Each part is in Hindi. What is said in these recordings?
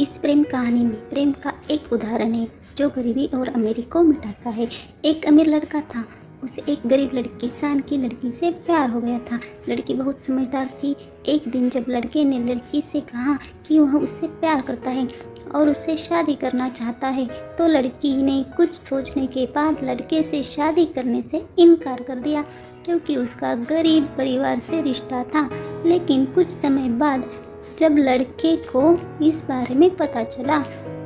इस प्रेम कहानी में प्रेम का एक उदाहरण है जो गरीबी और अमीरी को मिटाता है। एक अमीर लड़का था, उसे एक गरीब लड़की किसान की लड़की से प्यार हो गया था। लड़की बहुत समझदार थी। एक दिन जब लड़के ने लड़की से कहा कि वह उससे प्यार करता है और उससे शादी करना चाहता है, तो लड़की ने कुछ सोचने के बाद लड़के से शादी करने से इनकार कर दिया, क्योंकि उसका गरीब परिवार से रिश्ता था। लेकिन कुछ समय बाद जब लड़के को इस बारे में पता चला,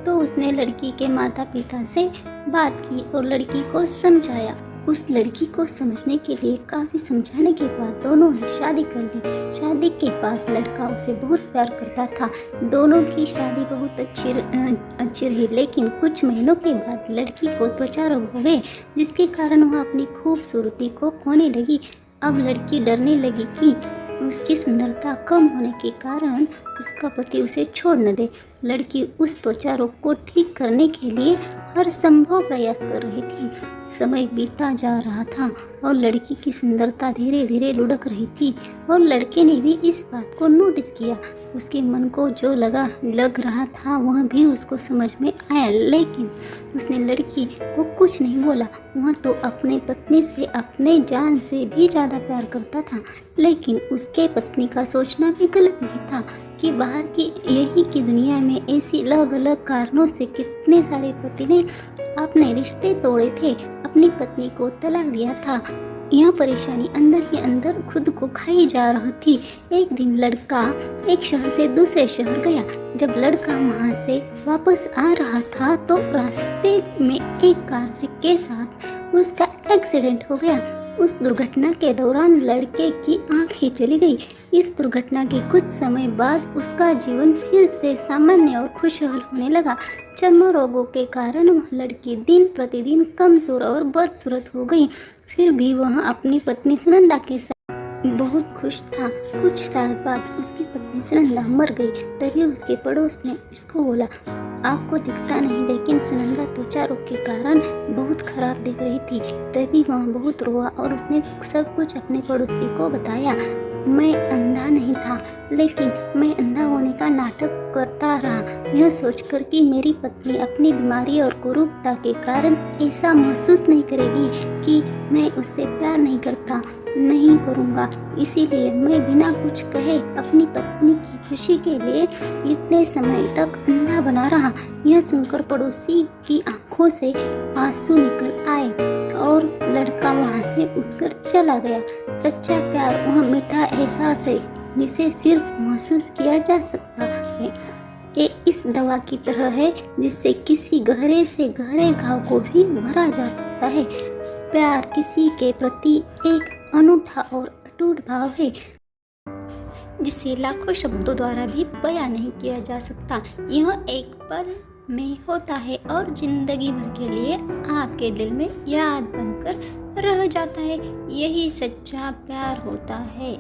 तो उसने लड़की के माता पिता से बात की और लड़की को समझाया। उस लड़की को समझने के लिए काफ़ी समझाने के बाद दोनों ने शादी कर ली। शादी के बाद लड़का उसे बहुत प्यार करता था। दोनों की शादी बहुत अच्छी रही, लेकिन कुछ महीनों के बाद लड़की को त्वचा रोग हो गए, जिसके कारण वह अपनी खूबसूरती को खोने लगी। अब लड़की डरने लगी कि उसकी सुंदरता कम होने के कारण उसका पति उसे छोड़ न दे। लड़की उस त्वचा रोग को ठीक करने के लिए हर संभव प्रयास कर रही थी। समय बीता जा रहा था और लड़की की सुंदरता धीरे धीरे लुढ़क रही थी, और लड़के ने भी इस बात को नोटिस किया। उसके मन को जो लग रहा था वह भी उसको समझ में आया, लेकिन उसने लड़की को कुछ नहीं बोला। वह तो अपने पत्नी से अपने जान से भी ज़्यादा प्यार करता था, लेकिन उसके पत्नी का सोचना भी गलत नहीं था कि बाहर की यही की दुनिया में ऐसी अलग अलग कारणों से कितने सारे पति ने अपने रिश्ते तोड़े थे, अपनी पत्नी को तलाक दिया था। यह परेशानी अंदर ही अंदर खुद को खाई जा रही थी। एक दिन लड़का एक शहर से दूसरे शहर गया। जब लड़का वहां से वापस आ रहा था, तो रास्ते में एक कार के साथ उसका एक्सीडेंट हो गया। उस दुर्घटना के दौरान लड़के की आंख ही चली गई। इस दुर्घटना के कुछ समय बाद उसका जीवन फिर से सामान्य और खुशहाल होने लगा। चर्म रोगों के कारण वह लड़की दिन प्रतिदिन कमजोर और बदसूरत हो गई। फिर भी वह अपनी पत्नी सुनंदा के साथ बहुत खुश था। कुछ साल बाद उसकी पत्नी सुनंदा मर गई। तभी उसके पड़ोस ने इसको बोला, आपको दिखता नहीं, लेकिन सुनंदा त्वचा रोग के कारण बहुत खराब दिख रही थी। तभी वह बहुत रोआ और उसने सब कुछ अपने पड़ोसी को बताया। मैं अंधा नहीं था, लेकिन मैं अंधा होने का नाटक करता रहा, यह सोचकर कि मेरी पत्नी अपनी बीमारी और कुरूपता के कारण ऐसा महसूस नहीं करेगी कि मैं उससे प्यार नहीं करूँगा। इसीलिए मैं बिना कुछ कहे अपनी पत्नी की खुशी के लिए इतने समय तक अंधा बना रहा। यह सुनकर पड़ोसी की आंखों से आंसू निकल आए और लड़का वहां से उठकर चला गया। सच्चा प्यार वह मीठा एहसास है जिसे सिर्फ महसूस किया जा सकता है। ये इस दवा की तरह है जिससे किसी गहरे से गहरे घाव को भी भरा जा सकता है। प्यार किसी के प्रति एक अनूठा और अटूट भाव है जिसे लाखों शब्दों द्वारा भी बयां नहीं किया जा सकता। यह एक पल में होता है और जिंदगी भर के लिए आपके दिल में याद बनकर रह जाता है। यही सच्चा प्यार होता है।